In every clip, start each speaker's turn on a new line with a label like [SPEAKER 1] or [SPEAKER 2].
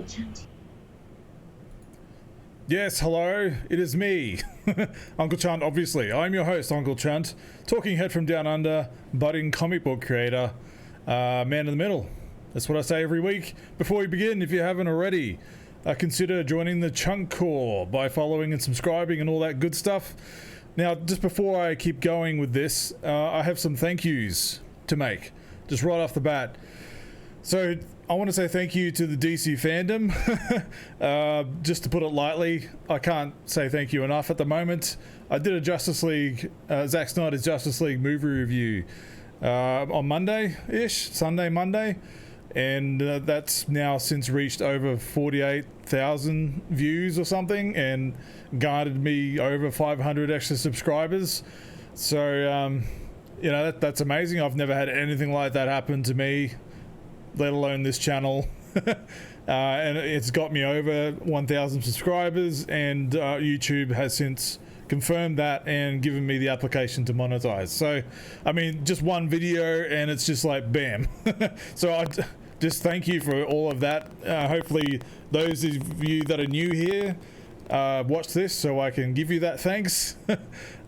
[SPEAKER 1] Chunt.
[SPEAKER 2] Yes, hello, it is me, Uncle Chunt, obviously. I'm your host, Uncle Chunt, talking head from down under, budding comic book creator, man in the middle. That's what I say every week. Before we begin, if you haven't already, consider joining the Chunt Corps by following and subscribing and all that good stuff. Now, just before I keep going with this, I have some thank yous to make, just right off the bat. So, I want to say thank you to the DC fandom. Just to put it lightly, I can't say thank you enough at the moment. I did a Justice League, Zack Snyder's Justice League movie review on Sunday, Monday, and that's now since reached over 48,000 views or something, and garnered me over 500 extra subscribers. So, you know, that's amazing. I've never had anything like that happen to me, let alone this channel. And it's got me over 1,000 subscribers, and YouTube has since confirmed that and given me the application to monetize. So, I mean, just one video and it's just like bam. So I just thank you for all of that. Hopefully those of you that are new here watch this so I can give you that thanks.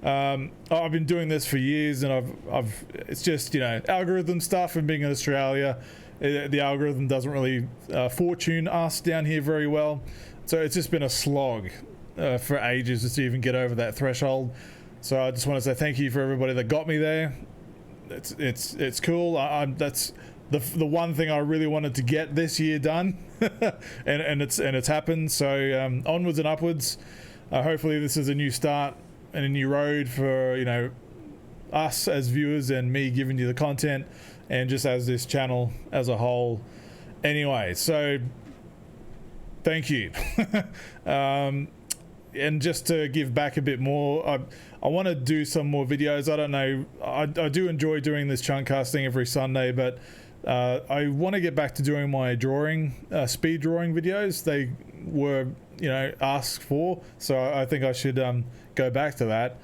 [SPEAKER 2] I've been doing this for years, and I've it's just, you know, algorithm stuff, and being in Australia, the algorithm doesn't really fortune us down here very well, so it's just been a slog for ages just to even get over that threshold. So I just want to say thank you for everybody that got me there. It's cool. That's the one thing I really wanted to get this year done, and it's happened. So onwards and upwards. Hopefully this is a new start and a new road for, you know, us as viewers and me giving you the content, and just as this channel as a whole. Anyway, so thank you. And just to give back a bit more, I want to do some more videos. I don't know, I do enjoy doing this Chuntcast thing every Sunday, but I want to get back to doing my drawing, speed drawing videos. They were, you know, asked for, so I think I should go back to that.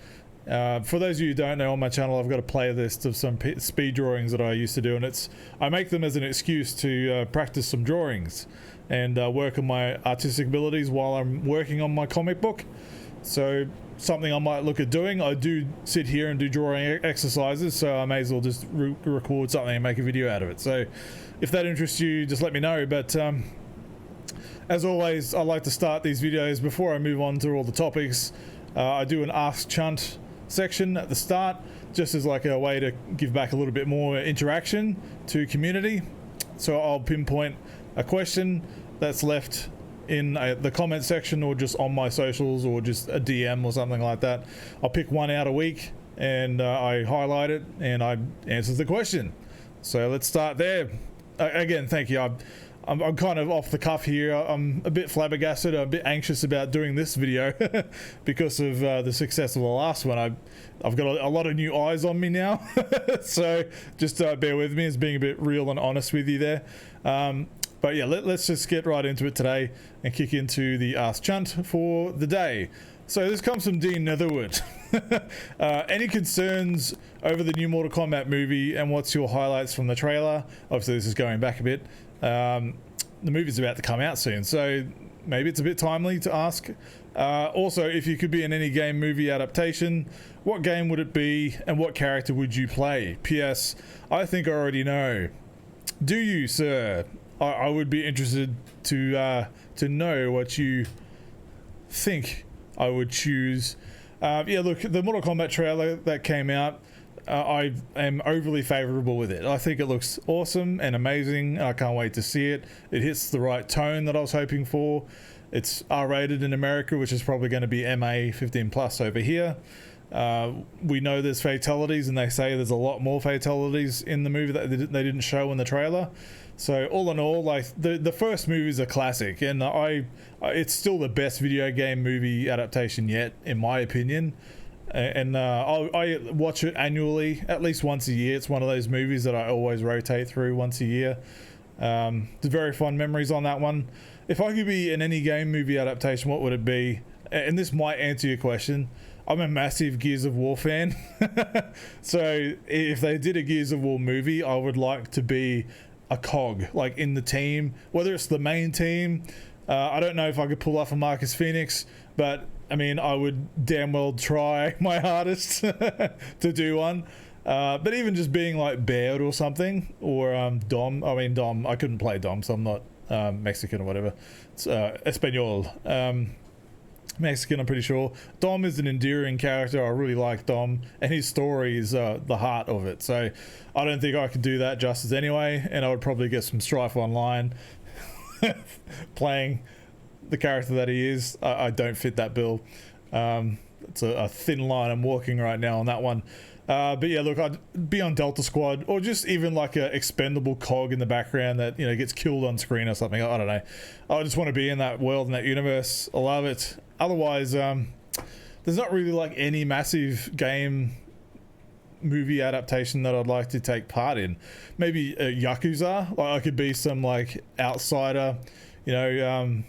[SPEAKER 2] For those of you who don't know, on my channel I've got a playlist of some speed drawings that I used to do, and I make them as an excuse to practice some drawings and work on my artistic abilities while I'm working on my comic book. So something I might look at doing, I do sit here and do drawing exercises, so I may as well just record something and make a video out of it. So if that interests you, just let me know. But as always, I like to start these videos before I move on to all the topics. I do an Ask Chunt section at the start, just as like a way to give back a little bit more interaction to community. So I'll pinpoint a question that's left in the comment section, or just on my socials, or just a DM or something like that. I'll pick one out a week, and I highlight it and I answer the question. So let's start there. Again, thank you. I'm kind of off the cuff here. I'm a bit flabbergasted, a bit anxious about doing this video because of the success of the last one. I've got a lot of new eyes on me now. So just bear with me as being a bit real and honest with you there. But yeah, let's just get right into it today and kick into the Ask Chunt for the day. So this comes from Dean Netherwood. Any concerns over the new Mortal Kombat movie, and what's your highlights from the trailer? Obviously this is going back a bit. The movie's about to come out soon, so maybe it's a bit timely to ask. Also, if you could be in any game movie adaptation, what game would it be, and what character would you play? P.S. I think I already know. Do you, sir? I would be interested to know what you think I would choose. Yeah, look, the Mortal Kombat trailer that came out, I am overly favorable with it. I think it looks awesome and amazing. I can't wait to see it. It hits the right tone that I was hoping for. It's R-rated in America, which is probably going to be MA 15 plus over here. We know there's fatalities, and they say there's a lot more fatalities in the movie that they didn't show in the trailer. So all in all, like the first movie is a classic, and it's still the best video game movie adaptation yet, in my opinion. And I watch it annually, at least once a year. It's one of those movies that I always rotate through once a year. There's very fond memories on that one. If I could be in any game movie adaptation, what would it be? And this might answer your question. I'm a massive Gears of War fan. So if they did a Gears of War movie, I would like to be a cog like in the team, whether it's the main team. I don't know if I could pull off a Marcus Phoenix, but I mean, I would damn well try my hardest to do one. But even just being like Baird or something, or Dom. I mean, Dom. I couldn't play Dom, so I'm not Mexican or whatever. It's Espanol. Mexican, I'm pretty sure. Dom is an endearing character. I really like Dom, and his story is the heart of it. So I don't think I could do that justice anyway, and I would probably get some strife online playing the character that he is. I don't fit that bill. It's a thin line I'm walking right now on that one. But yeah, look, I'd be on Delta Squad, or just even like a expendable cog in the background that, you know, gets killed on screen or something. I don't know. I just want to be in that world, in that universe. I love it. Otherwise, there's not really like any massive game movie adaptation that I'd like to take part in. Maybe Yakuza. Like, I could be some like outsider, you know,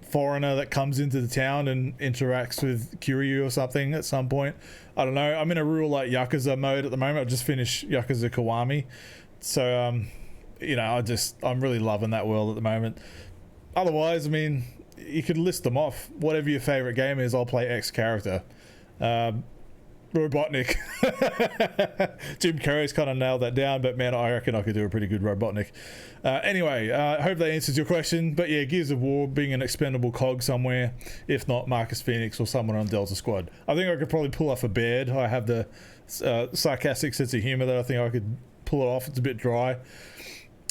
[SPEAKER 2] foreigner that comes into the town and interacts with Kiryu or something at some point. I don't know. I'm in a real like Yakuza mode at the moment. I just finished Yakuza Kiwami, so you know, I'm really loving that world at the moment. Otherwise, I mean, you could list them off. Whatever your favorite game is, I'll play X character. Robotnik. Jim Carrey's kind of nailed that down, but man, I reckon I could do a pretty good Robotnik. Anyway, I hope that answers your question. But yeah, Gears of War being an expendable cog somewhere, if not Marcus Phoenix or someone on Delta Squad. I think I could probably pull off a Baird. I have the sarcastic sense of humor that I think I could pull it off. It's a bit dry.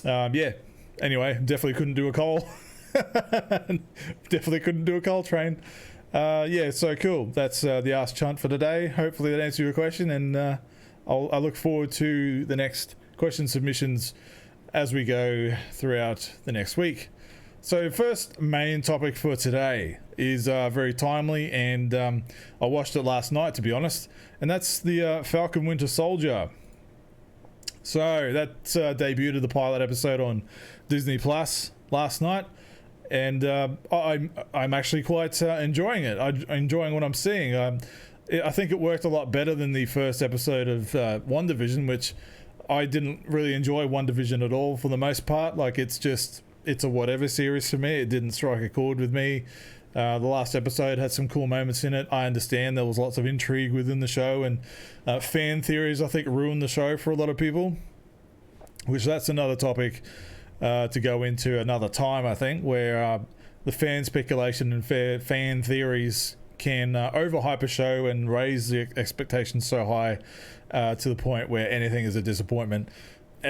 [SPEAKER 2] Yeah. Anyway, definitely couldn't do a Cole. Definitely couldn't do a Coltrane. Yeah, so cool. That's the Ask Chunt for today. Hopefully that answers your question, and I look forward to the next question submissions as we go throughout the next week. So first main topic for today is very timely, and I watched it last night, to be honest, and that's the Falcon Winter Soldier. So that debuted the pilot episode on Disney Plus last night, and I'm actually quite enjoying it. I'm enjoying what I'm seeing. I think it worked a lot better than the first episode of WandaVision, which I didn't really enjoy WandaVision at all for the most part. Like, it's a whatever series for me. It didn't strike a chord with me. The last episode had some cool moments in it. I understand there was lots of intrigue within the show, and fan theories, I think, ruined the show for a lot of people, which that's another topic to go into another time, I think, where the fan speculation and fan theories can overhype a show and raise the expectations so high to the point where anything is a disappointment.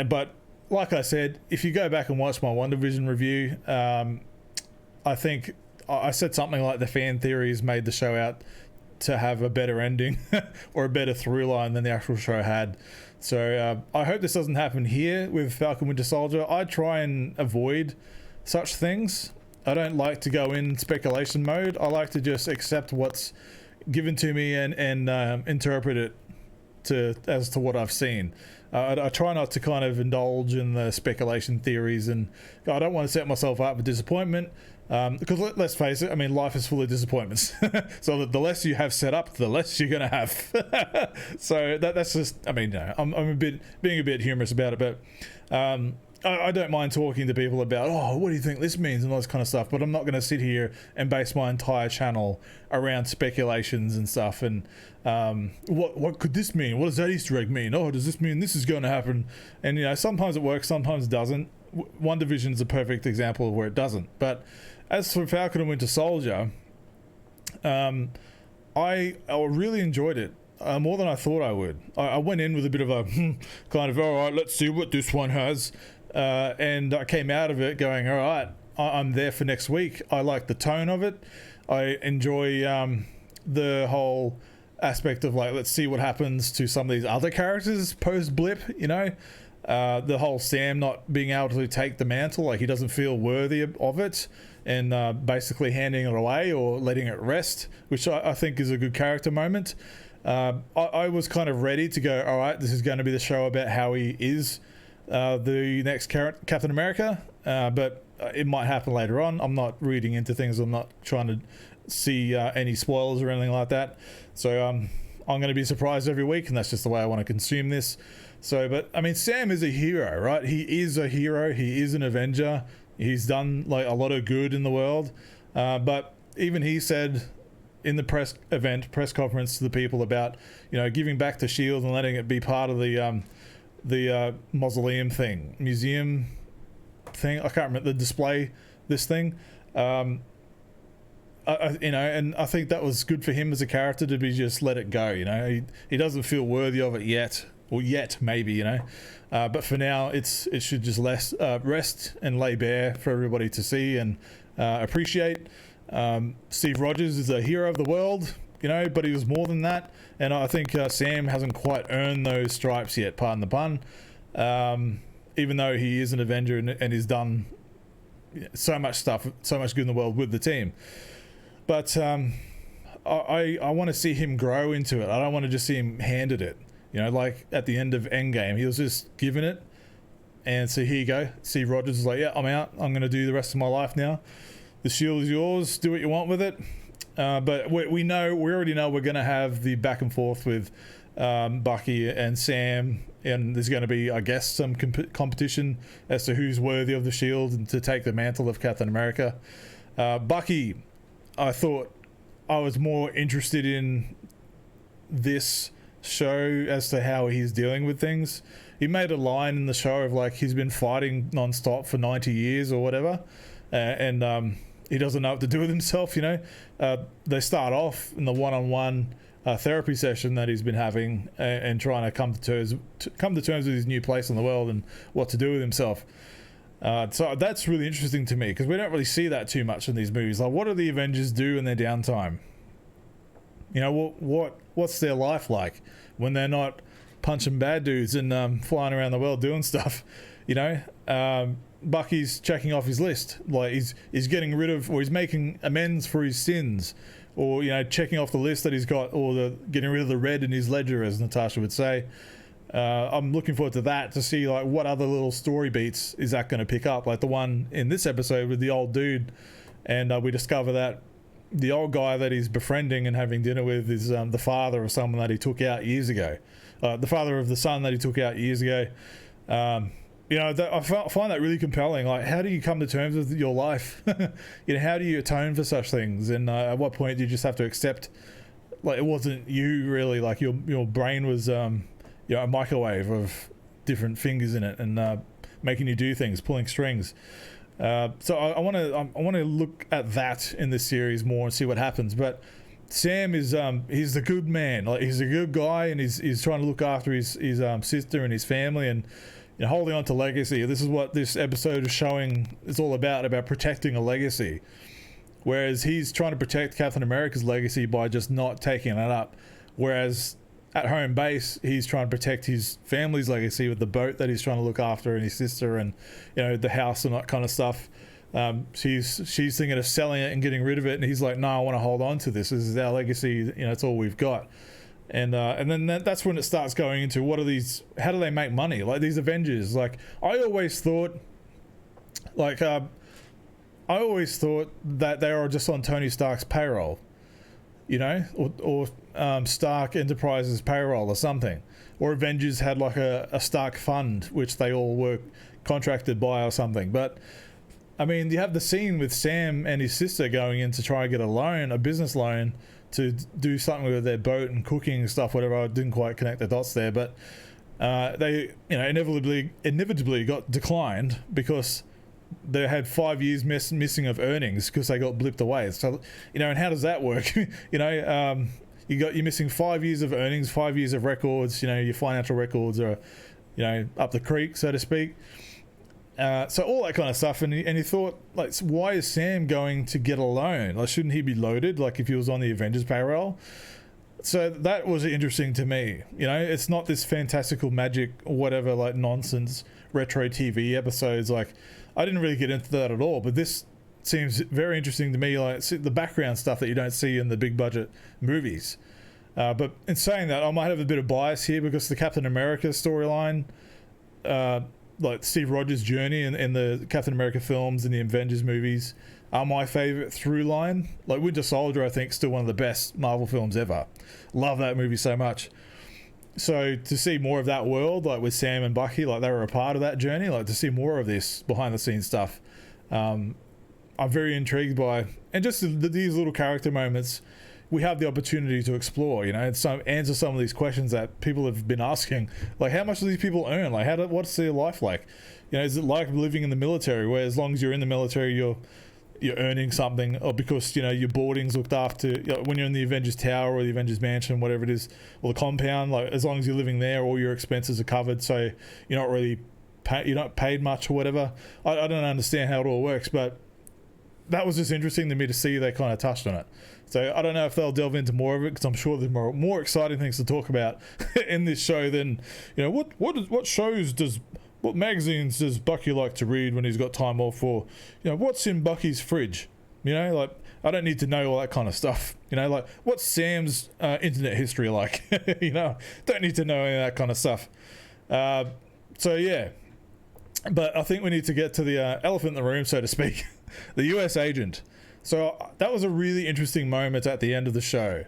[SPEAKER 2] But like I said, if you go back and watch my WandaVision review, I think I said something like the fan theories made the show out to have a better ending or a better through line than the actual show had. So I hope this doesn't happen here with Falcon Winter Soldier. I try and avoid such things. I don't like to go in speculation mode. I like to just accept what's given to me and interpret it as to what I've seen. I try not to kind of indulge in the speculation theories, and I don't want to set myself up for disappointment, because let's face it, I mean, life is full of disappointments. So that the less you have set up, the less you're going to have. So that's just, I mean, no, I'm being a bit humorous about it, but I don't mind talking to people about, oh, what do you think this means and all this kind of stuff, but I'm not going to sit here and base my entire channel around speculations and stuff, and what could this mean? What does that Easter egg mean? Oh, does this mean this is going to happen? And, you know, sometimes it works, sometimes it doesn't. WandaVision is a perfect example of where it doesn't. But as for Falcon and Winter Soldier, I really enjoyed it. More than I thought I would. I went in with a bit of a kind of, all right, let's see what this one has. And I came out of it going, all right, I'm there for next week. I like the tone of it. I enjoy the whole aspect of, like, let's see what happens to some of these other characters post-blip, you know. The whole Sam not being able to take the mantle, like he doesn't feel worthy of it, and basically handing it away or letting it rest, which I think is a good character moment. I was kind of ready to go, all right, this is going to be the show about how he is the next Captain America, but it might happen later on. I'm not reading into things. I'm not trying to see any spoilers or anything like that. So I'm going to be surprised every week, and that's just the way I want to consume this. So, but I mean, Sam is a hero, right? He is a hero. He is an Avenger. He's done like a lot of good in the world. But even he said in the press conference to the people about, you know, giving back to Shield and letting it be part of the mausoleum thing, museum thing. I can't remember the display. This thing. You know, and I think that was good for him as a character to be just let it go. You know, he doesn't feel worthy of it yet, or yet maybe, you know, but for now it should just rest and lay bare for everybody to see and appreciate. Steve Rogers is a hero of the world, you know, but he was more than that, and I think Sam hasn't quite earned those stripes yet, pardon the pun, even though he is an Avenger and he's done so much stuff, so much good in the world with the team. But I want to see him grow into it. I don't want to just see him handed it. You know, like at the end of Endgame, he was just given it. And so here you go. Steve Rogers is like, yeah, I'm out. I'm going to do the rest of my life now. The shield is yours. Do what you want with it. But we already know we're going to have the back and forth with Bucky and Sam. And there's going to be, I guess, some competition as to who's worthy of the shield and to take the mantle of Captain America. Bucky, I thought I was more interested in this show as to how he's dealing with things. He made a line in the show of like he's been fighting non-stop for 90 years or whatever, and he doesn't know what to do with himself, you know. They start off in the one-on-one therapy session that he's been having and trying to come to terms with his new place in the world and what to do with himself. So that's really interesting to me because we don't really see that too much in these movies. Like, what do the Avengers do in their downtime? You know, what's their life like when they're not punching bad dudes and flying around the world doing stuff? You know, Bucky's checking off his list, like he's getting rid of, or he's making amends for his sins, or you know, checking off the list that he's got, or getting rid of the red in his ledger, as Natasha would say. I'm looking forward to that, to see like what other little story beats is that going to pick up, like the one in this episode with the old dude, and we discover that the old guy that he's befriending and having dinner with is the father of someone that he took out years ago, the father of the son that he took out years ago. You know, I find that really compelling. Like, how do you come to terms with your life? You know, how do you atone for such things? And at what point do you just have to accept, like, it wasn't you really, like your brain was you know, a microwave of different fingers in it and making you do things, pulling strings. So I want to look at that in this series more and see what happens. But Sam is he's the good man. Like, he's a good guy, and he's trying to look after his sister and his family, and you know, holding on to legacy. This is what this episode is showing. It's all about protecting a legacy. Whereas he's trying to protect Captain America's legacy by just not taking it up. Whereas at home base, he's trying to protect his family's legacy with the boat that he's trying to look after, and his sister, and you know, the house and that kind of stuff. She's thinking of selling it and getting rid of it, and he's like, no, I want to hold on to this. This is our legacy. You know, it's all we've got. And then that's when it starts going into how do they make money? Like these Avengers. Like I always thought that they were just on Tony Stark's payroll, you know, or Stark Enterprises payroll or something, or Avengers had like a Stark fund which they all were contracted by or something. But I mean, you have the scene with Sam and his sister going in to try and get a business loan to do something with their boat and cooking and stuff, whatever. I didn't quite connect the dots there, but they, you know, inevitably got declined because they had 5 years missing of earnings because they got blipped away. So, you know, and how does that work? You know, you're missing 5 years of earnings, 5 years of records. You know, your financial records are, you know, up the creek, so to speak. So all that kind of stuff, and he thought, like, why is Sam going to get a loan? Like, shouldn't he be loaded, like if he was on the Avengers payroll? So that was interesting to me. You know, it's not this fantastical magic or whatever, like nonsense retro TV episodes. Like, I didn't really get into that at all, but this seems very interesting to me, like the background stuff that you don't see in the big budget movies. But in saying that, I might have a bit of bias here because the Captain America storyline, like Steve Rogers' journey in the Captain America films and the Avengers movies, are my favorite through line. Like Winter Soldier, I think, still one of the best Marvel films ever. Love that movie so much. So to see more of that world, like with Sam and Bucky, like they were a part of that journey, like to see more of this behind the scenes stuff, I'm very intrigued by. And just these little character moments we have the opportunity to explore, you know, and answer some of these questions that people have been asking, like how much do these people earn, like what's their life like, you know, is it like living in the military where as long as you're in the military you're earning something, or because, you know, your boarding's looked after, you know, when you're in the Avengers Tower or the Avengers Mansion, whatever it is, or the compound, like as long as you're living there all your expenses are covered, so you're not really you're not paid much or whatever. I don't understand how it all works, but that was just interesting to me to see they kind of touched on it. So I don't know if they'll delve into more of it, because I'm sure there's more exciting things to talk about in this show than, you know, what magazines does Bucky like to read when he's got time off, or, you know, what's in Bucky's fridge? You know, like, I don't need to know all that kind of stuff. You know, like, what's Sam's internet history like? You know, don't need to know any of that kind of stuff. So, yeah. But I think we need to get to the elephant in the room, so to speak. The US agent. So that was a really interesting moment at the end of the show.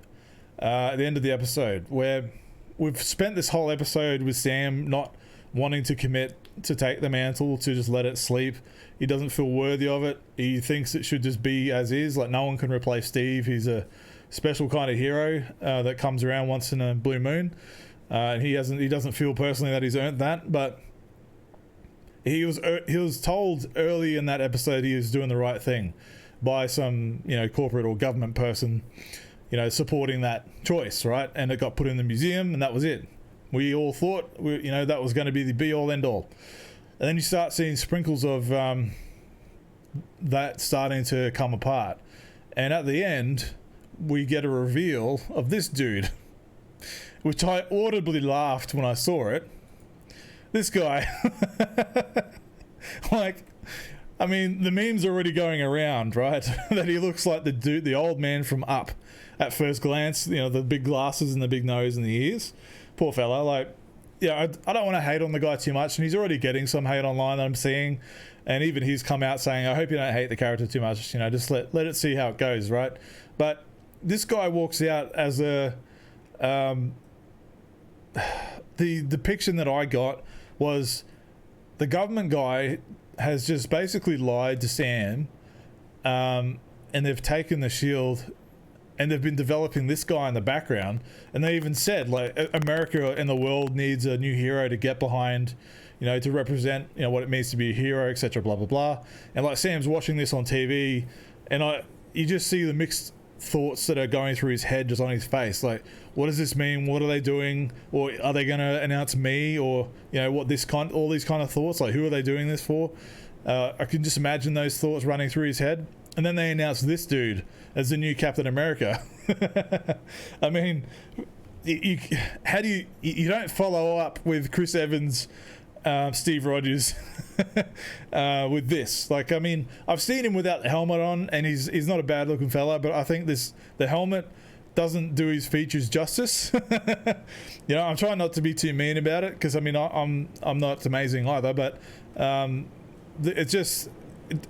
[SPEAKER 2] At the end of the episode, where we've spent this whole episode with Sam not wanting to commit to take the mantle, to just let it sleep. He doesn't feel worthy of it. He thinks it should just be as is, like no one can replace Steve. He's a special kind of hero that comes around once in a blue moon, and he doesn't feel personally that he's earned that. But he was told early in that episode he was doing the right thing by some, you know, corporate or government person, you know, supporting that choice, right? And it got put in the museum, and that was it. We all thought, you know, that was going to be the be-all, end-all. And then you start seeing sprinkles of that starting to come apart. And at the end, we get a reveal of this dude, which I audibly laughed when I saw it. This guy, like, I mean, the meme's already going around, right? That he looks like the old man from Up at first glance, you know, the big glasses and the big nose and the ears. Poor fella. Like, yeah, I don't want to hate on the guy too much, and he's already getting some hate online that I'm seeing, and even he's come out saying, I hope you don't hate the character too much, you know, just let it see how it goes, right? But this guy walks out as a the depiction that I got was the government guy has just basically lied to Sam, and they've taken the shield and they've been developing this guy in the background, and they even said, like, America and the world needs a new hero to get behind, you know, to represent, you know, what it means to be a hero, etc., blah blah blah. And like Sam's watching this on TV, and you just see the mixed thoughts that are going through his head, just on his face, like, what does this mean? What are they doing? Or are they going to announce me? Or, you know, all these kind of thoughts, like, who are they doing this for? I can just imagine those thoughts running through his head. And then they announce this dude as the new Captain America. I mean, you don't follow up with Chris Evans, Steve Rogers with this. Like, I mean, I've seen him without the helmet on, and he's not a bad looking fella, but I think the helmet doesn't do his features justice. You know, I'm trying not to be too mean about it, because I mean, I'm not amazing either, but it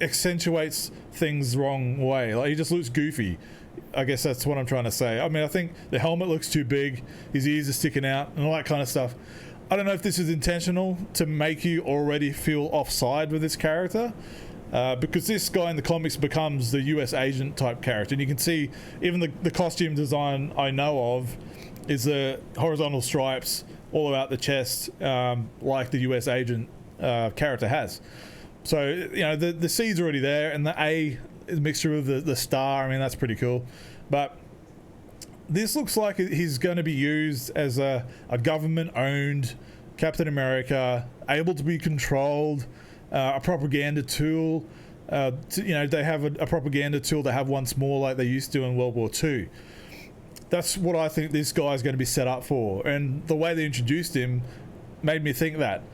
[SPEAKER 2] accentuates things the wrong way. Like, he just looks goofy. I guess that's what I'm trying to say. I mean, I think the helmet looks too big, his ears are sticking out, and all that kind of stuff. I don't know if this is intentional to make you already feel offside with this character, because this guy in the comics becomes the US agent type character, and you can see even the costume design I know of is the horizontal stripes all about the chest, like the US agent character has. So, you know, the C's already there, and the A is a mixture of the star. I mean, that's pretty cool. But this looks like he's going to be used as a government-owned Captain America, able to be controlled, a propaganda tool. You know, they have a propaganda tool they have once more, like they used to in World War II. That's what I think this guy's going to be set up for. And the way they introduced him made me think that.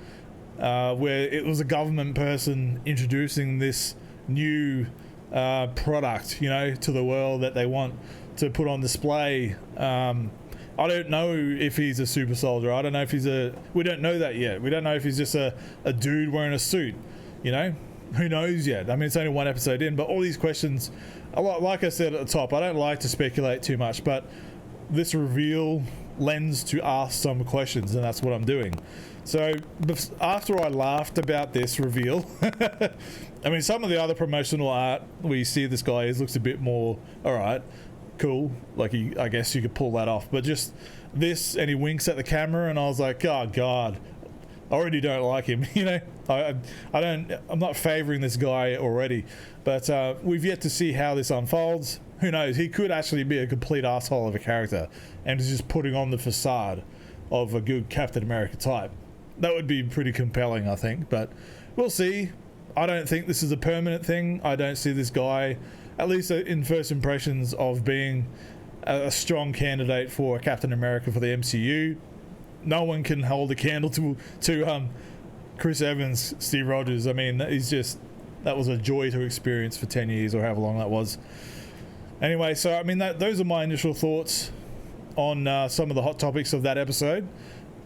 [SPEAKER 2] Where it was a government person introducing this new product, you know, to the world that they want to put on display. I don't know if he's a super soldier. I don't know if we don't know that yet. We don't know if he's just a dude wearing a suit, you know. who knows yet? I mean, it's only one episode in, but all these questions, like I said at the top, I don't like to speculate too much, but this reveal lends to ask some questions, and that's what I'm doing. So after I laughed about this reveal, I mean, some of the other promotional art where you see this guy looks a bit more, all right, cool, like I guess you could pull that off, but just this, and he winks at the camera, and I was like, oh god, I already don't like him. You know, I'm not favoring this guy already, but we've yet to see how this unfolds. Who knows, he could actually be a complete asshole of a character and is just putting on the facade of a good Captain America type. That would be pretty compelling, I think, but we'll see. I don't think this is a permanent thing. I don't see this guy, at least in first impressions, of being a strong candidate for Captain America for the MCU. No one can hold a candle to Chris Evans, Steve Rogers. I mean, that was a joy to experience for 10 years or however long that was. Anyway, so I mean, those are my initial thoughts on some of the hot topics of that episode.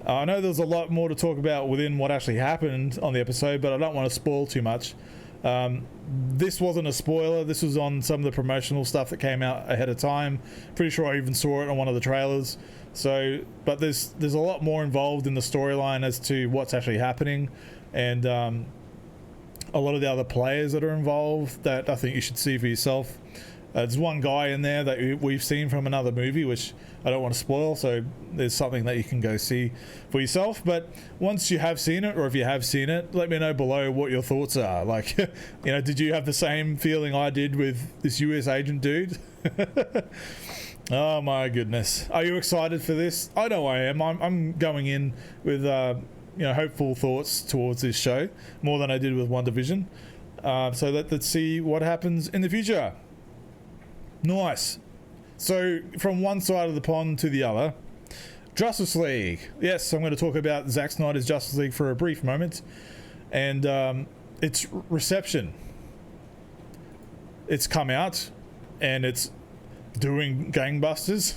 [SPEAKER 2] I know there's a lot more to talk about within what actually happened on the episode, but I don't want to spoil too much. This wasn't a spoiler. This was on some of the promotional stuff that came out ahead of time. Pretty sure I even saw it on one of the trailers. So, but there's a lot more involved in the storyline as to what's actually happening, and a lot of the other players that are involved that I think you should see for yourself. There's one guy in there that we've seen from another movie, which I don't want to spoil, so there's something that you can go see for yourself. But once you have seen it, or if you have seen it, let me know below what your thoughts are. Like, you know, did you have the same feeling I did with this US agent dude? Oh my goodness. Are you excited for this? I know I am. I'm going in with, you know, hopeful thoughts towards this show, more than I did with WandaVision. So let's see what happens in the future. Nice. So from one side of the pond to the other, Justice League. Yes, I'm going to talk about Zack Snyder's Justice League for a brief moment, and its reception. It's come out, and it's doing gangbusters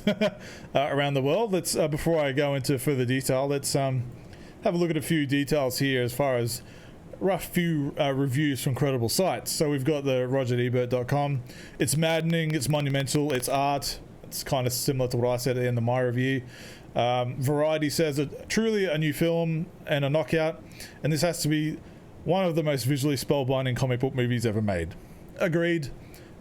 [SPEAKER 2] around the world. Let's before I go into further detail, let's have a look at a few details here as far as rough few reviews from credible sites. So we've got the rogerebert.com. It's maddening, it's monumental, it's art. It's kind of similar to what I said at the end of my review. Variety says truly a new film and a knockout, and this has to be one of the most visually spellbinding comic book movies ever made. Agreed.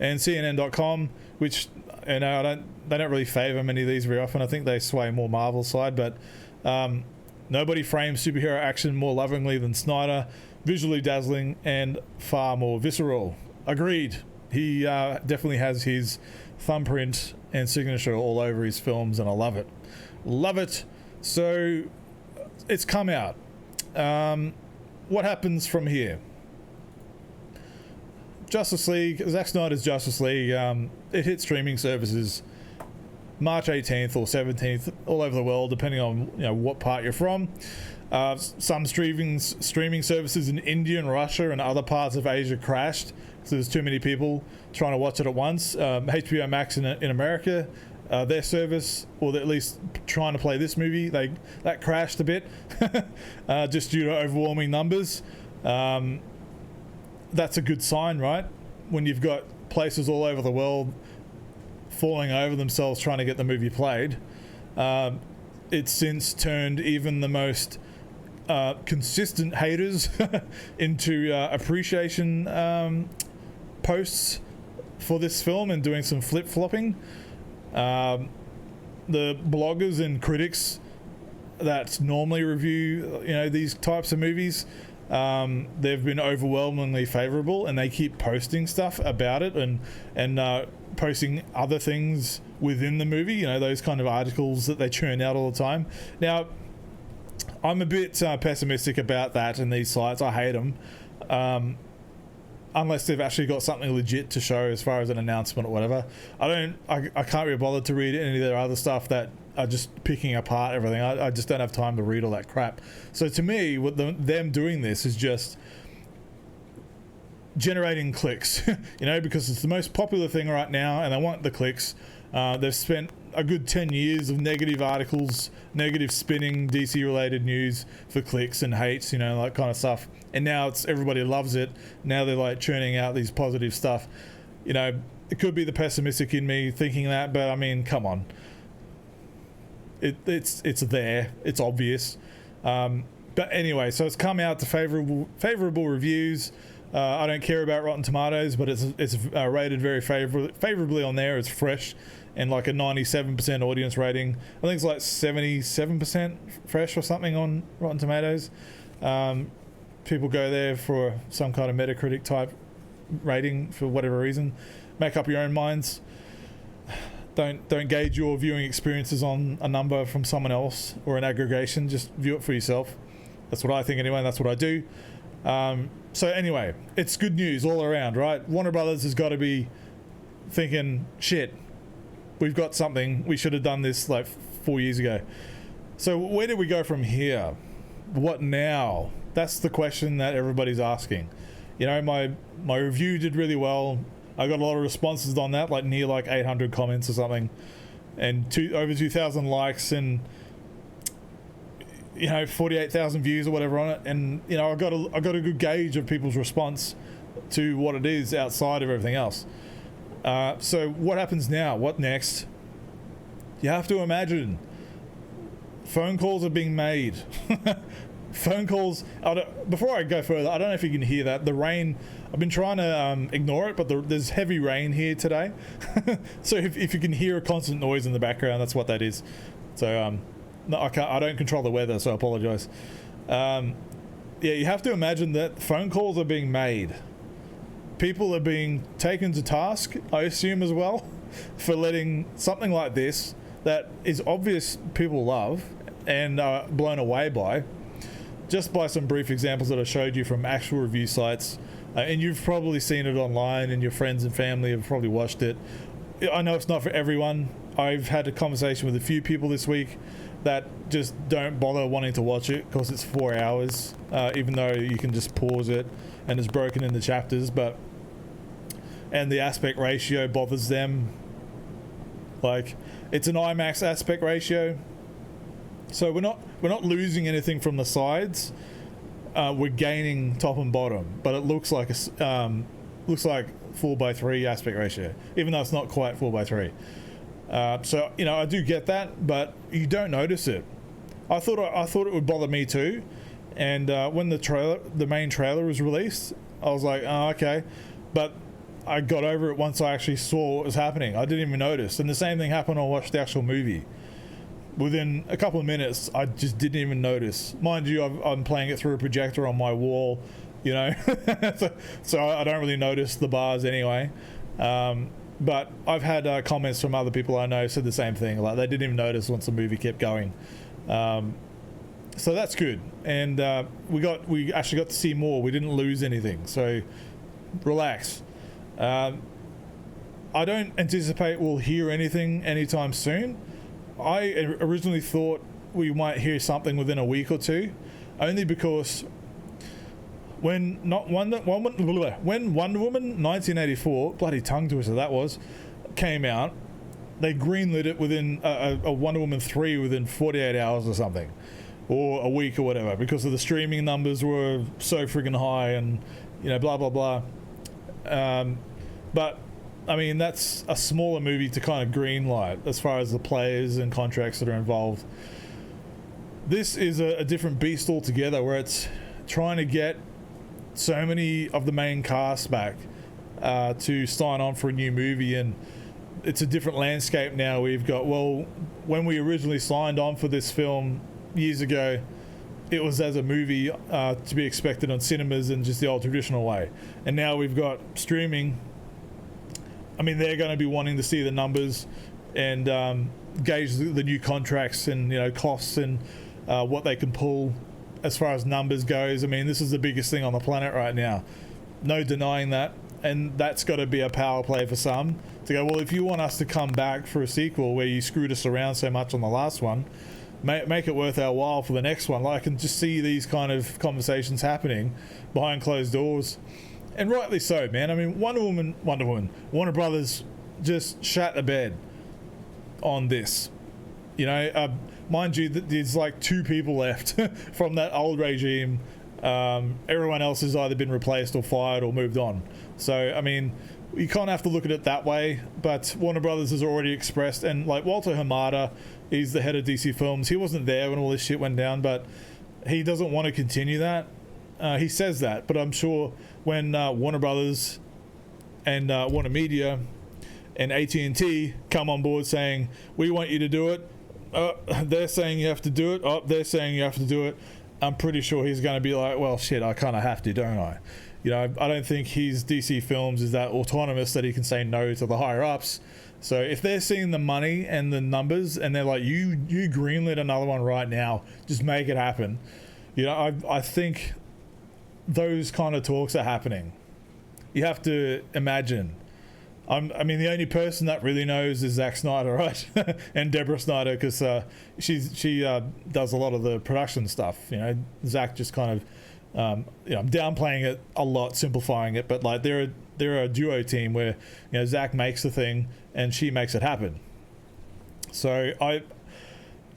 [SPEAKER 2] And CNN.com, which, you know, they don't really favor many of these very often. I think they sway more Marvel side, but nobody frames superhero action more lovingly than Snyder. Visually dazzling and far more visceral. Agreed. He definitely has his thumbprint and signature all over his films, and I love it. Love it. So it's come out. What happens from here? Justice League, Zack Snyder's Justice League, it hit streaming services March 18th or 17th all over the world, depending on, you know, what part you're from. Some streaming services in India and Russia and other parts of Asia crashed, so there's too many people trying to watch it at once. HBO Max in America, their service, or at least trying to play this movie, that crashed a bit just due to overwhelming numbers. That's a good sign, right? When you've got places all over the world falling over themselves trying to get the movie played. It's since turned even the most consistent haters into appreciation posts for this film and doing some flip-flopping. The bloggers and critics that normally review, you know, these types of movies, they've been overwhelmingly favorable, and they keep posting stuff about it and posting other things within the movie, you know, those kind of articles that they churn out all the time. Now, I'm a bit pessimistic about that in these sites. I hate them, unless they've actually got something legit to show as far as an announcement or whatever. I can't be bothered to read any of their other stuff that are just picking apart everything. I just don't have time to read all that crap. So to me, what them doing this is just generating clicks, you know, because it's the most popular thing right now, and they want the clicks. They've spent a good 10 years of negative articles, negative spinning, DC related news for clicks and hates, you know, that kind of stuff. And now it's everybody loves it. Now they're like churning out these positive stuff. You know, it could be the pessimistic in me thinking that, but I mean, come on. It's there. It's obvious. But anyway, so it's come out to favorable reviews. I don't care about Rotten Tomatoes, but it's rated very favorably on there. It's fresh and like a 97% audience rating. I think it's like 77% fresh or something on Rotten Tomatoes. People go there for some kind of Metacritic type rating for whatever reason. Make up your own minds. Don't gauge your viewing experiences on a number from someone else or an aggregation. Just view it for yourself. That's what I think anyway, and that's what I do. So anyway, it's good news all around, right? Warner Brothers has got to be thinking, shit, we've got something. We should have done this like 4 years ago. So where do we go from here? What now? That's the question that everybody's asking. You know, my review did really well. I got a lot of responses on that, like near like 800 comments or something, and over 2,000 likes, and you know 48,000 views or whatever on it. And you know I got a good gauge of people's response to what it is outside of everything else. So what happens now? What next? You have to imagine phone calls are being made. Phone calls. Before I go further, I don't know if you can hear that. The rain, I've been trying to ignore it, but there's heavy rain here today. So if you can hear a constant noise in the background, that's what that is. So no, I don't control the weather, so I apologize. Yeah, you have to imagine that phone calls are being made. People are being taken to task, I assume as well, for letting something like this that is obvious people love and are blown away by, just by some brief examples that I showed you from actual review sites. And you've probably seen it online, and your friends and family have probably watched it. I know it's not for everyone. I've had a conversation with a few people this week that just don't bother wanting to watch it because it's 4 hours, even though you can just pause it and it's broken into chapters. And the aspect ratio bothers them. Like, it's an IMAX aspect ratio, so we're not losing anything from the sides. We're gaining top and bottom, but it looks like 4:3 aspect ratio, even though it's not quite 4:3. So you know, I do get that, but you don't notice it. I thought it would bother me too, and when the main trailer was released, I was like, oh, okay, but I got over it once I actually saw what was happening. I didn't even notice, and the same thing happened when I watched the actual movie. Within a couple of minutes, I just didn't even notice. Mind you, I'm playing it through a projector on my wall, you know, so I don't really notice the bars anyway. But I've had comments from other people I know said the same thing. Like, they didn't even notice once the movie kept going. So that's good. And we actually got to see more. We didn't lose anything. So relax. I don't anticipate we'll hear anything anytime soon. I originally thought we might hear something within a week or two, only because when Wonder Woman 1984, bloody tongue twister that was, came out, they greenlit it within a Wonder Woman 3 within 48 hours or something, or a week or whatever, because of the streaming numbers were so freaking high, and you know, blah blah blah. But I mean, that's a smaller movie to kind of green light as far as the players and contracts that are involved. This is a different beast altogether, where it's trying to get so many of the main cast back to sign on for a new movie, and it's a different landscape now. We've got, well, when we originally signed on for this film years ago, it was as a movie to be expected on cinemas and just the old traditional way, and now we've got streaming. I mean, they're going to be wanting to see the numbers and gauge the new contracts and, you know, costs and what they can pull as far as numbers goes. I mean, this is the biggest thing on the planet right now. No denying that. And that's got to be a power play for some to go, well, if you want us to come back for a sequel where you screwed us around so much on the last one, make it worth our while for the next one. Like, I can just see these kind of conversations happening behind closed doors. And rightly so, man. I mean, Wonder Woman, Warner Brothers just shat the bed. on this. You know, mind you, there's like 2 people left from that old regime. Everyone else has either been replaced or fired or moved on. So, I mean, you can't have to look at it that way, but Warner Brothers has already expressed, and like Walter Hamada, he's the head of DC Films. He wasn't there when all this shit went down, but he doesn't want to continue that. He says that, but I'm sure when Warner Brothers and Warner Media and AT&T come on board saying, we want you to do it, they're saying you have to do it, they're saying you have to do it, I'm pretty sure he's going to be like, well, shit, I kind of have to, don't I? You know, I don't think his DC Films is that autonomous that he can say no to the higher ups. So if they're seeing the money and the numbers and they're like, you greenlit another one right now, just make it happen. You know, I think those kind of talks are happening. You have to imagine. I mean, the only person that really knows is Zack Snyder, right? And Deborah Snyder, because she does a lot of the production stuff. You know, Zack just kind of, you know, I'm downplaying it a lot, simplifying it, but like they're a duo team where, you know, Zack makes the thing and she makes it happen. So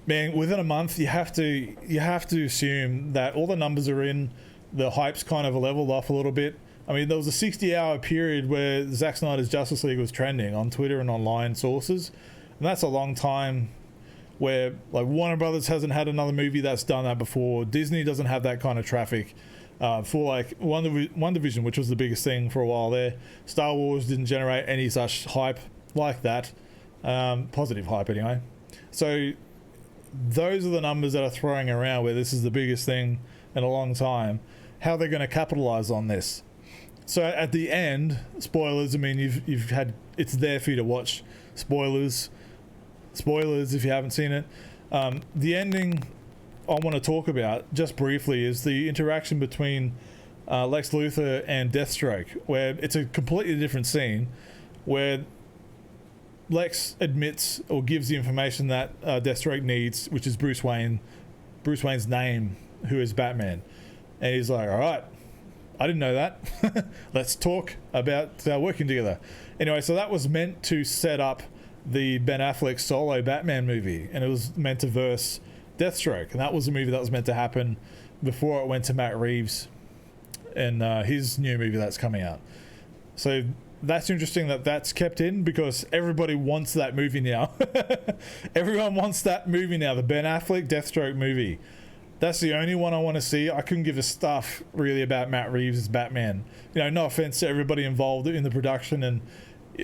[SPEAKER 2] man, within a month, you have to assume that all the numbers are in, the hype's kind of leveled off a little bit. I mean, there was a 60-hour period where Zack Snyder's Justice League was trending on Twitter and online sources, and that's a long time where like Warner Brothers hasn't had another movie that's done that before. Disney doesn't have that kind of traffic for like One Division, which was the biggest thing for a while there. Star Wars didn't generate any such hype like that, positive hype anyway. So those are the numbers that are throwing around where this is the biggest thing in a long time. How they're going to capitalize on this. So at the end, spoilers, I mean, you've had, it's there for you to watch. Spoilers if you haven't seen it. The ending I want to talk about just briefly is the interaction between Lex Luthor and Deathstroke, where it's a completely different scene where Lex admits or gives the information that Deathstroke needs, which is Bruce Wayne's name, who is Batman. And he's like, all right, I didn't know that. Let's talk about working together. Anyway, so that was meant to set up the Ben Affleck solo Batman movie, and it was meant to verse Deathstroke, and that was a movie that was meant to happen before it went to Matt Reeves and his new movie that's coming out. So that's interesting that that's kept in, because everybody wants that movie now. Everyone wants that movie now, the Ben Affleck Deathstroke movie. That's the only one I want to see. I couldn't give a stuff really about Matt Reeves' Batman. You know, no offense to everybody involved in the production, and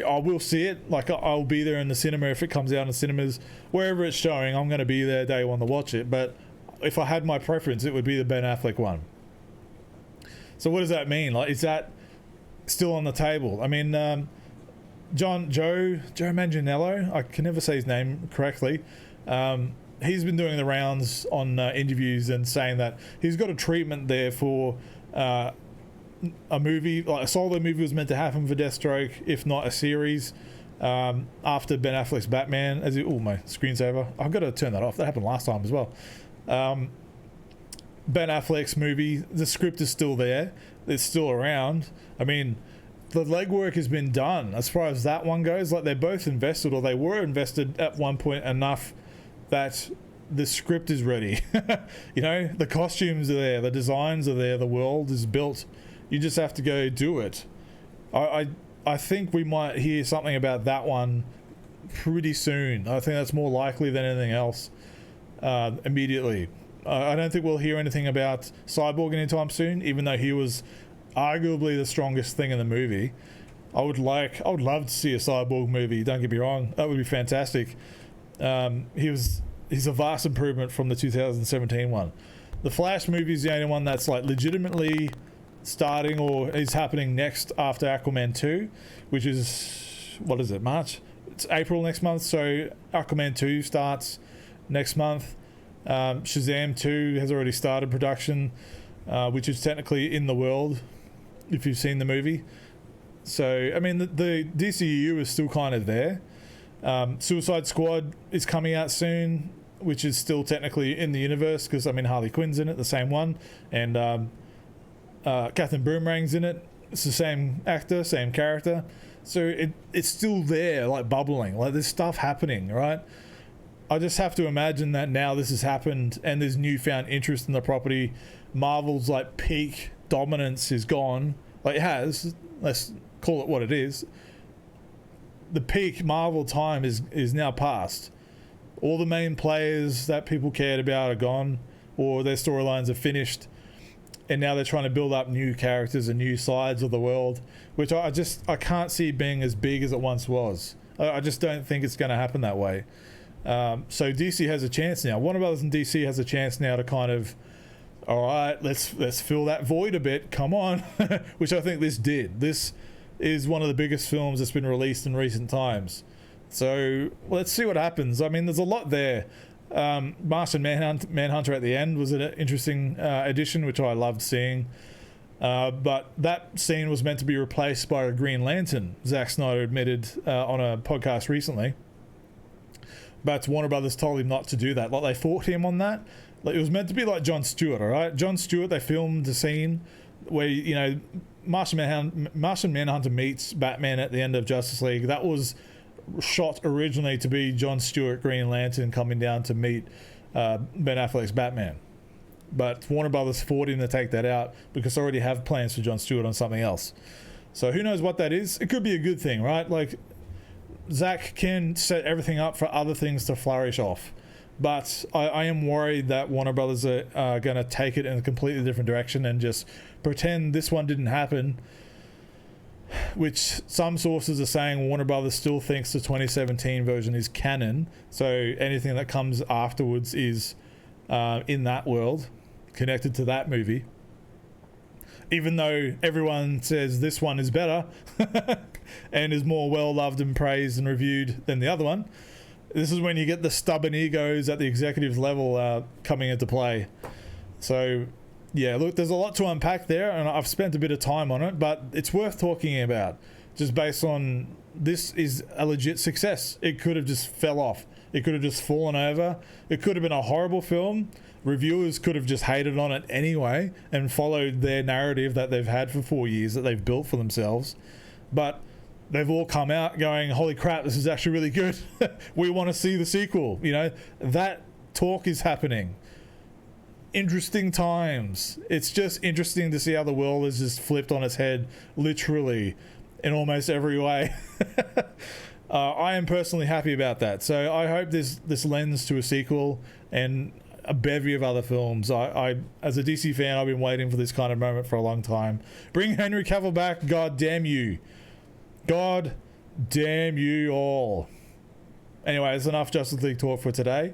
[SPEAKER 2] I will see it. Like, I'll be there in the cinema if it comes out in cinemas. Wherever it's showing, I'm going to be there day one to watch it. But if I had my preference, it would be the Ben Affleck one. So what does that mean? Like, is that still on the table? I mean, Joe Manganiello, I can never say his name correctly. He's been doing the rounds on interviews and saying that he's got a treatment there for a movie, like a solo movie was meant to happen for Deathstroke, if not a series, after Ben Affleck's Batman. My screensaver. I've got to turn that off. That happened last time as well. Ben Affleck's movie, the script is still there. It's still around. I mean, the legwork has been done as far as that one goes. Like, they're both invested, or they were invested at one point enough that the script is ready. You know, the costumes are there, the designs are there, the world is built. You just have to go do it. I think we might hear something about that one pretty soon. I think that's more likely than anything else immediely. I don't think we'll hear anything about Cyborg anytime soon, even though he was arguably the strongest thing in the movie. I would love to see a Cyborg movie, don't get me wrong. That would be fantastic. He's a vast improvement from the 2017 one. The Flash movie is the only one that's like legitimately starting or is happening next after Aquaman 2, which is, what is it, March? It's April next month, so Aquaman 2 starts next month. Shazam 2 has already started production, which is technically in the world if you've seen the movie. So, I mean, the DCU is still kind of there. Suicide Squad is coming out soon, which is still technically in the universe, because I mean Harley Quinn's in it, the same one, and Captain Boomerang's in it. It's the same actor, same character. So it's still there, like bubbling, like there's stuff happening, right? I just have to imagine that now this has happened and there's newfound interest in the property. Marvel's like peak dominance is gone. Like it has, let's call it what it is. The peak Marvel time is now past. All the main players that people cared about are gone, or their storylines are finished, and now they're trying to build up new characters and new sides of the world, which I can't see being as big as it once was. I just don't think it's going to happen that way. So DC has a chance now. Warner Brothers and DC has a chance now to kind of, all right, let's fill that void a bit. Come on, which I think this did. This is one of the biggest films that's been released in recent times. So let's see what happens. I mean, there's a lot there. Martian Manhunter at the end was an interesting addition, which I loved seeing. But that scene was meant to be replaced by a Green Lantern. Zack Snyder admitted on a podcast recently. But Warner Brothers told him not to do that. Like, they fought him on that. Like, it was meant to be like Jon Stewart, all right? Jon Stewart, they filmed a scene where, you know, Martian Manhunter meets Batman at the end of Justice League. That was shot originally to be Jon Stewart, Green Lantern, coming down to meet Ben Affleck's Batman. But Warner Brothers fought him to take that out because they already have plans for Jon Stewart on something else. So who knows what that is? It could be a good thing, right? Like, Zack can set everything up for other things to flourish off. But I am worried that Warner Brothers are going to take it in a completely different direction and just pretend this one didn't happen, which some sources are saying Warner Brothers still thinks the 2017 version is canon. So anything that comes afterwards is in that world, connected to that movie. Even though everyone says this one is better and is more well-loved and praised and reviewed than the other one. This is when you get the stubborn egos at the executives level coming into play. So, yeah, look, there's a lot to unpack there, and I've spent a bit of time on it, but it's worth talking about just based on this is a legit success. It could have just fell off. It could have just fallen over. It could have been a horrible film. Reviewers could have just hated on it anyway and followed their narrative that they've had for 4 years that they've built for themselves. But they've all come out going, holy crap, this is actually really good. We want to see the sequel. You know, that talk is happening. Interesting times. It's just interesting to see how the world is just flipped on its head, literally, in almost every way. I am personally happy about that. So I hope this lends to a sequel and a bevy of other films. I as a DC fan, I've been waiting for this kind of moment for a long time. Bring Henry Cavill back. God damn you. God damn you all. Anyway, it's enough Justice League talk for today.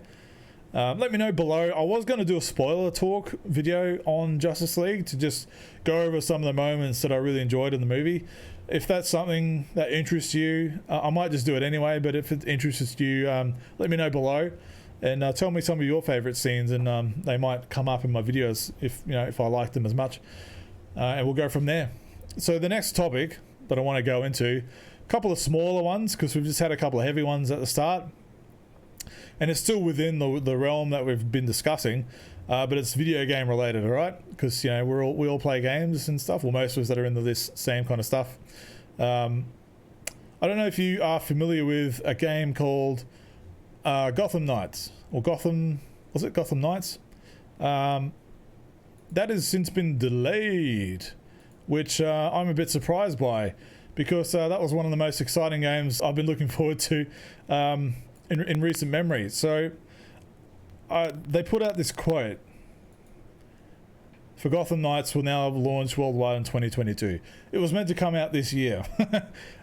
[SPEAKER 2] Let me know below. I was going to do a spoiler talk video on Justice League to just go over some of the moments that I really enjoyed in the movie. If that's something that interests you, I might just do it anyway, but if it interests you, let me know below and tell me some of your favorite scenes, and they might come up in my videos if I like them as much, and we'll go from there. So the next topic that I want to go into, a couple of smaller ones because we've just had a couple of heavy ones at the start, and it's still within the realm that we've been discussing, but it's video game related, all right? Because we all play games and stuff. Well, most of us that are into this same kind of stuff. I don't know if you are familiar with a game called Gotham Knights or Gotham Knights? That has since been delayed, which I'm a bit surprised by, because that was one of the most exciting games I've been looking forward to in recent memory. So they put out this quote: "For Gotham Knights will now launch worldwide in 2022. It was meant to come out this year."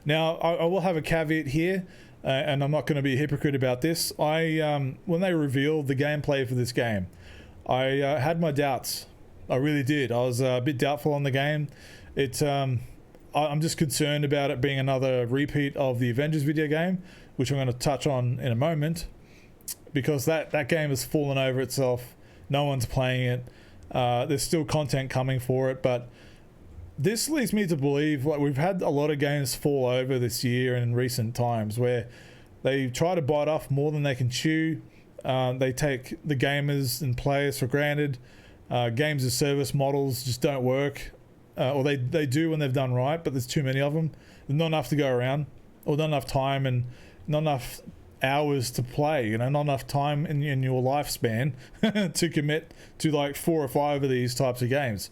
[SPEAKER 2] Now, I will have a caveat here, and I'm not going to be a hypocrite about this. When they revealed the gameplay for this game, I had my doubts. I really did. I was a bit doubtful on the game. I'm just concerned about it being another repeat of the Avengers video game, which I'm going to touch on in a moment, because that game has fallen over itself. No one's playing it. There's still content coming for it, but this leads me to believe, like, we've had a lot of games fall over this year and in recent times where they try to bite off more than they can chew. They take the gamers and players for granted. Games as service models just don't work, or they do when they've done right, but there's too many of them. not enough to go around, or not enough time and not enough hours to play, you know, not enough time in your lifespan to commit to like 4 or 5 of these types of games.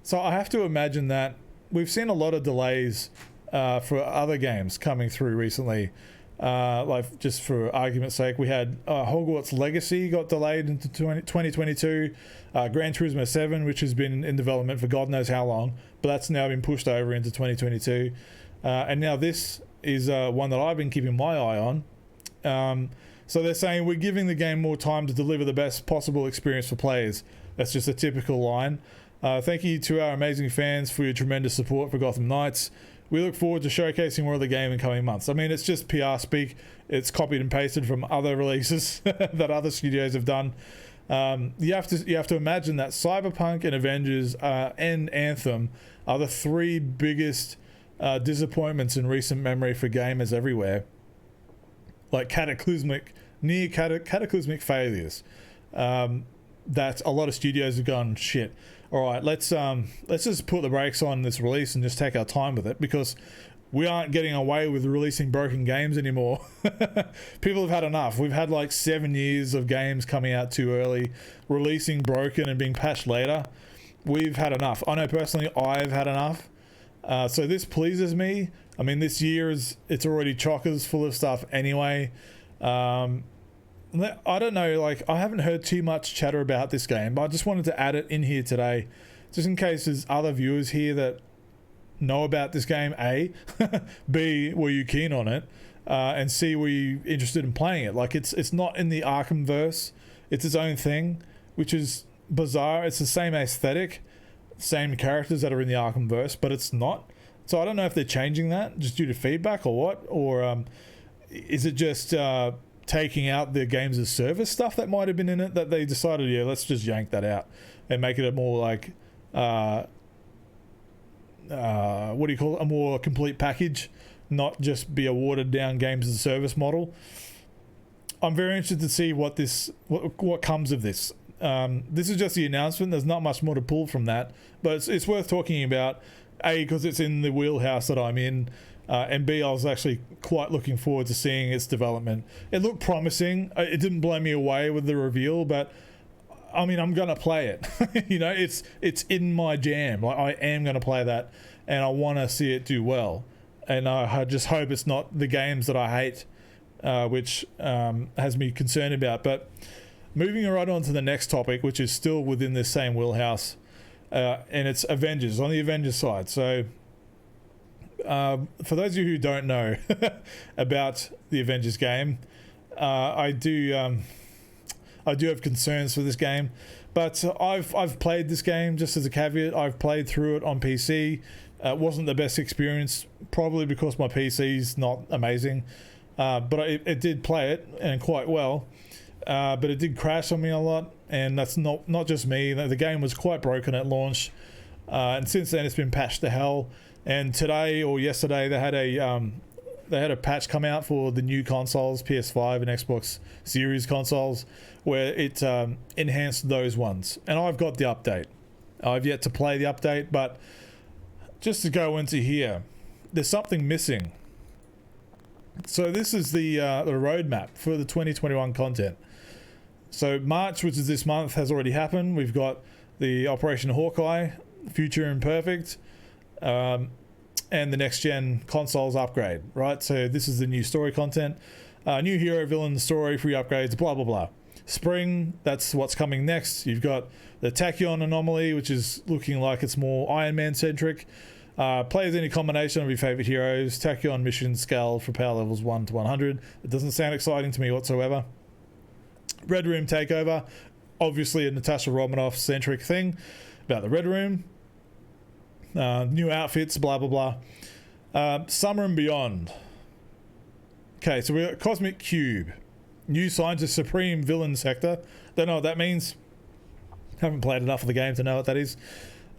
[SPEAKER 2] So I have to imagine that we've seen a lot of delays for other games coming through recently. Like, just for argument's sake, we had Hogwarts Legacy got delayed into 2022, Gran Turismo 7, which has been in development for God knows how long, but that's now been pushed over into 2022, and now this is one that I've been keeping my eye on. So they're saying we're giving the game more time to deliver the best possible experience for players. That's just a typical line. Thank you to our amazing fans for your tremendous support for Gotham Knights. We look forward to showcasing more of the game in coming months. I mean, it's just PR speak. It's copied and pasted from other releases that other studios have done. You have to imagine that Cyberpunk and Avengers and Anthem are the 3 biggest disappointments in recent memory for gamers everywhere. Like near cataclysmic failures. That a lot of studios have gone, shit, all right, let's just put the brakes on this release and just take our time with it, because we aren't getting away with releasing broken games anymore. People have had enough. We've had like 7 years of games coming out too early, releasing broken and being patched later. We've had enough. I know personally I've had enough. So this pleases me. I mean, this year it's already chockers full of stuff anyway. I don't know, like, I haven't heard too much chatter about this game, but I just wanted to add it in here today, just in case there's other viewers here that know about this game. A, B, were you keen on it, and C, were you interested in playing it? Like, it's not in the Arkhamverse, it's its own thing, which is bizarre. It's the same aesthetic, same characters that are in the Arkhamverse, but it's not. So I don't know if they're changing that just due to feedback or what, or is it just taking out the games as service stuff that might have been in it, that they decided, yeah, let's just yank that out and make it a more like what do you call it, a more complete package, not just be a watered down games as a service model. I'm very interested to see what comes of this. This is just the announcement. There's not much more to pull from that, but it's worth talking about, A, because it's in the wheelhouse that I'm in, and B, I was actually quite looking forward to seeing its development. It looked promising. It didn't blow me away with the reveal, but I mean, I'm gonna play it. You know, it's in my jam. Like, I am gonna play that, and I want to see it do well. And I just hope it's not the games that I hate, which has me concerned about. But moving right on to the next topic, which is still within this same wheelhouse, and it's Avengers, on the Avengers side. So for those of you who don't know about the Avengers game, I do have concerns for this game, but I've played this game. Just as a caveat, I've played through it on PC. It wasn't the best experience, probably because my PC's not amazing, but it did play it, and quite well, but it did crash on me a lot, and that's not just me. The game was quite broken at launch, and since then it's been patched to hell. And today or yesterday they had a patch come out for the new consoles, PS5 and Xbox Series consoles, where it enhanced those ones. And I've got the update. I've yet to play the update, but just to go into here, there's something missing. So this is the roadmap for the 2021 content. So March, which is this month, has already happened. We've got the Operation Hawkeye, Future Imperfect, and the next gen consoles upgrade, right? So this is the new story content, new hero villain story, free upgrades, blah blah blah. Spring, that's what's coming next. You've got the Tachyon anomaly, which is looking like it's more Iron Man centric. Play as any combination of your favorite heroes. Tachyon mission scale for power levels 1 to 100. It doesn't sound exciting to me whatsoever. Red Room takeover, obviously a Natasha Romanoff centric thing about the Red Room. New outfits, blah blah blah. Summer and Beyond. Okay, so we got Cosmic Cube, new Scientist Supreme villain sector. Don't know what that means. Haven't played enough of the game to know what that is.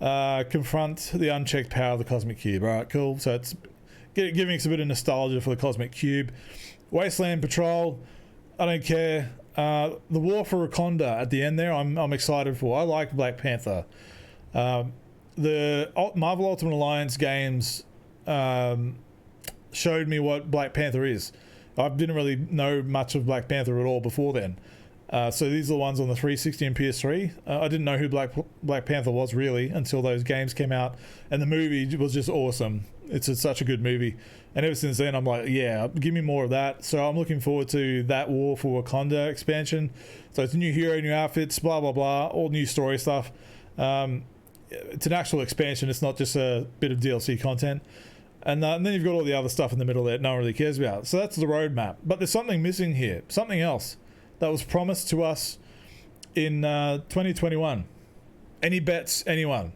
[SPEAKER 2] Confront the unchecked power of the Cosmic Cube. All right, cool. So it's giving us a bit of nostalgia for the Cosmic Cube. Wasteland Patrol. I don't care. The War for Wakanda at the end there, I'm excited for. I like Black Panther. The Marvel Ultimate Alliance games, showed me what Black Panther is. I didn't really know much of Black Panther at all before then. So these are the ones on the 360 and PS3. I didn't know who Black Panther was really until those games came out, and the movie was just awesome. It's such a good movie, and ever since then I'm like, yeah, give me more of that. So I'm looking forward to that War for Wakanda expansion. So it's a new hero, new outfits, blah blah blah, all new story stuff. It's an actual expansion. It's not just a bit of DLC content. And then you've got all the other stuff in the middle that no one really cares about. So that's the roadmap. But there's something missing here, something else that was promised to us in 2021. Any bets, anyone?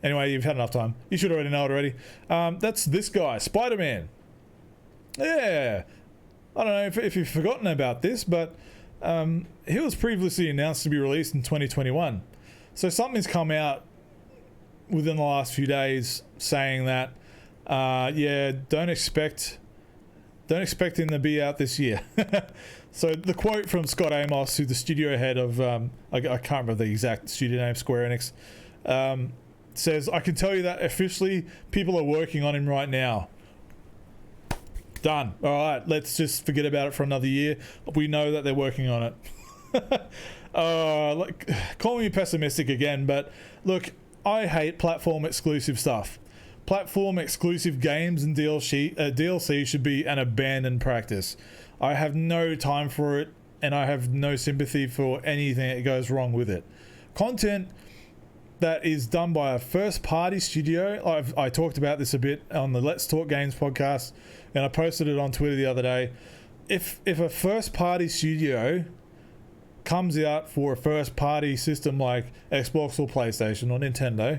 [SPEAKER 2] Anyway, you've had enough time. You should already know it already. That's this guy, Spider-Man. Yeah. I don't know if you've forgotten about this, but he was previously announced to be released in 2021. So something's come out within the last few days saying that, don't expect him to be out this year. So the quote from Scott Amos, who's the studio head of, I can't remember the exact studio name, Square Enix, says, I can tell you that officially people are working on him right now. Done. All right, let's just forget about it for another year. We know that they're working on it. Call me pessimistic again, but look, I hate platform exclusive stuff. Platform exclusive games and DLC should be an abandoned practice. I have no time for it, and I have no sympathy for anything that goes wrong with it. Content that is done by a first party studio, I talked about this a bit on the Let's Talk Games podcast, and I posted it on Twitter the other day. If a first party studio comes out for a first party system like Xbox or PlayStation or Nintendo,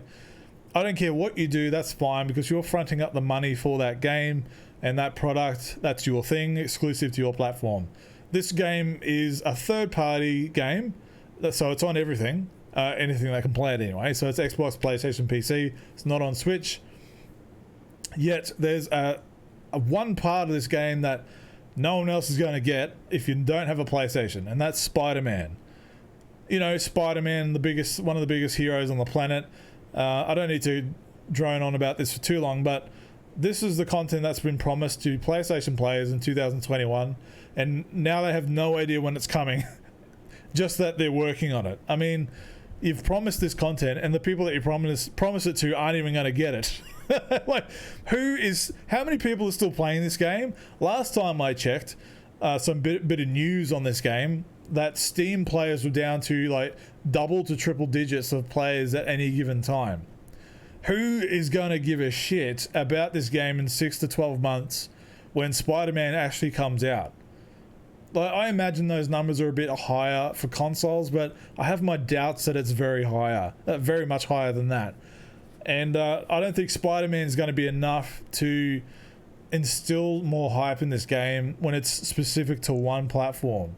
[SPEAKER 2] I don't care what you do, that's fine, because you're fronting up the money for that game and that product. That's your thing, exclusive to your platform. This game is a third party game, so it's on everything, anything that can play it anyway. So it's Xbox, PlayStation, PC. It's not on Switch. Yet there's a one part of this game that no one else is going to get if you don't have a PlayStation, and that's Spider-Man. You know, Spider-Man, one of the biggest heroes on the planet. I don't need to drone on about this for too long, but this is the content that's been promised to PlayStation players in 2021, and now they have no idea when it's coming. Just that they're working on it. I mean, you've promised this content, and the people that you promise it to aren't even going to get it. Like, how many people are still playing this game? Last time I checked, some bit of news on this game, that Steam players were down to like double to triple digits of players at any given time. Who is going to give a shit about this game in 6 to 12 months when Spider-Man actually comes out? Like, I imagine those numbers are a bit higher for consoles, but I have my doubts that it's very much higher than that. And I don't think Spider-Man is going to be enough to instill more hype in this game when it's specific to one platform.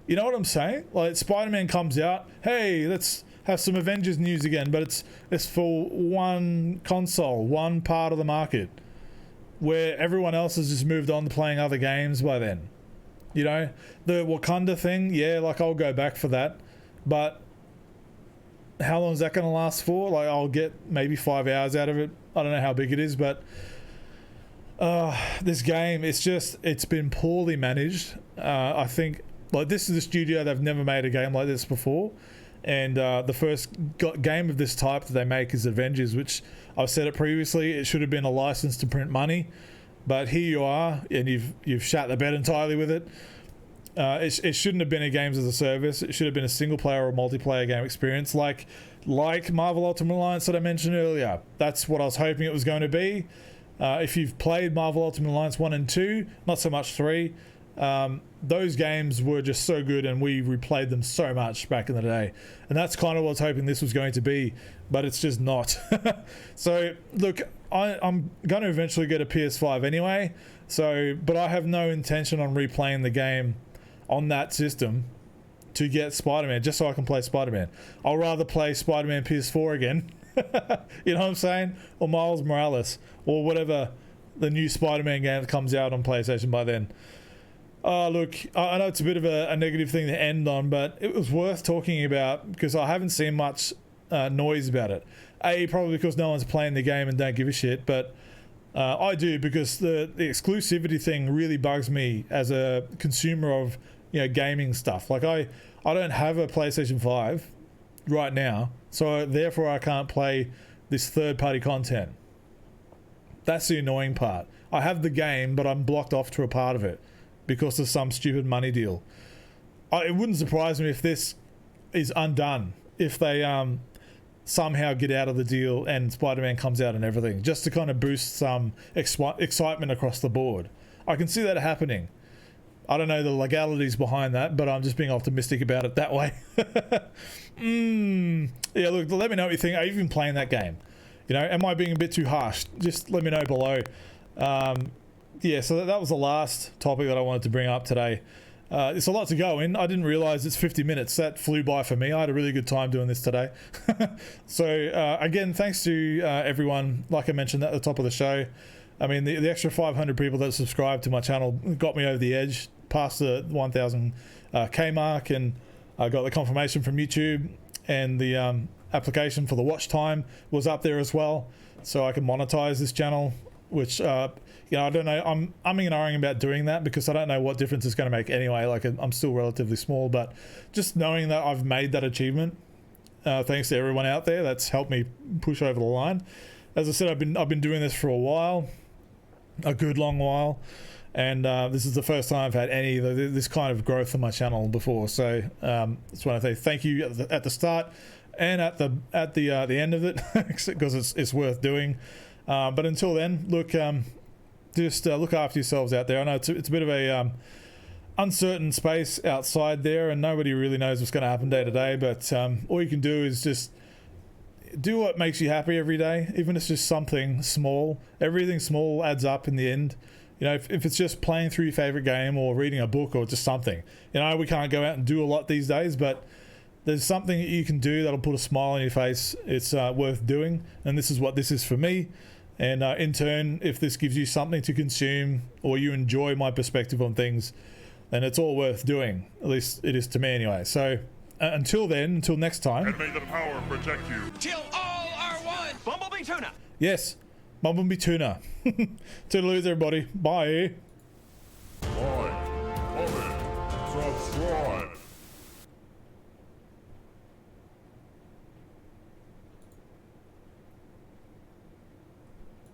[SPEAKER 2] You know what I'm saying? Like, Spider-Man comes out, hey, let's have some Avengers news again, but it's for one console, one part of the market, where everyone else has just moved on to playing other games by then. You know, the Wakanda thing, yeah, like, I'll go back for that, but how long is that going to last for? Like, I'll get maybe 5 hours out of it. I don't know how big it is, but this game, it's been poorly managed. I think, like, this is a studio, they've never made a game like this before, and the first game of this type that they make is Avengers, which I've said it previously, it should have been a license to print money, but here you are, and you've shat the bed entirely with it. It shouldn't have been a games as a service. It should have been a single player or multiplayer game experience, like Marvel Ultimate Alliance that I mentioned earlier. That's what I was hoping it was going to be. If you've played Marvel Ultimate Alliance 1 and 2, not so much 3, those games were just so good, and we replayed them so much back in the day, and that's kind of what I was hoping this was going to be, but it's just not. So look, I'm going to eventually get a PS5 anyway, but I have no intention on replaying the game on that system to get Spider-Man, just so I can play Spider-Man. I'll rather play Spider-Man PS4 again. You know what I'm saying? Or Miles Morales, or whatever the new Spider-Man game that comes out on PlayStation by then. Look, I know it's a bit of a negative thing to end on, but it was worth talking about because I haven't seen much noise about it. Probably because no one's playing the game and don't give a shit, but I do, because the exclusivity thing really bugs me as a consumer of, you know, gaming stuff. Like I don't have a PlayStation 5 right now, so therefore I can't play this third-party content. That's the annoying part. I have the game, but I'm blocked off to a part of it because of some stupid money deal. It wouldn't surprise me if this is undone, if they somehow get out of the deal and Spider-Man comes out and everything, just to kind of boost some excitement across the board. I can see that happening. I don't know the legalities behind that, but I'm just being optimistic about it that way. Yeah, look, let me know what you think. Are you even playing that game? You know, am I being a bit too harsh? Just let me know below. Yeah, so that was the last topic that I wanted to bring up today. It's a lot to go in. I didn't realize it's 50 minutes. That flew by for me. I had a really good time doing this today. So again, thanks to everyone, like I mentioned at the top of the show. I mean, the extra 500 people that subscribed to my channel got me over the edge, past the 1,000 K mark, and I got the confirmation from YouTube, and the application for the watch time was up there as well, so I can monetize this channel, which you know, I don't know, I'm umming and ahhing about doing that because I don't know what difference it's going to make anyway. Like, I'm still relatively small, but just knowing that I've made that achievement, thanks to everyone out there, that's helped me push over the line. As I said, I've been doing this for a while, a good long while, and this is the first time I've had any of this kind of growth on my channel before. So just want to say thank you at the start and at the end of it, because it's worth doing. But until then, look, just look after yourselves out there. I know it's a bit of a uncertain space outside there, and nobody really knows what's going to happen day to day. But all you can do is just do what makes you happy every day, even if it's just something small. Everything small adds up in the end. You know, if it's just playing through your favorite game or reading a book or just something. You know, we can't go out and do a lot these days, but there's something that you can do that'll put a smile on your face. It's worth doing, and this is what this is for me. And in turn, if this gives you something to consume or you enjoy my perspective on things, then it's all worth doing. At least it is to me anyway. So until then, until next time.
[SPEAKER 1] And may the power protect you.
[SPEAKER 3] Till all are one. Bumblebee tuna.
[SPEAKER 2] Yes, Bumblebee tuna. Toodaloo, everybody. Bye.
[SPEAKER 1] Like, comment, subscribe.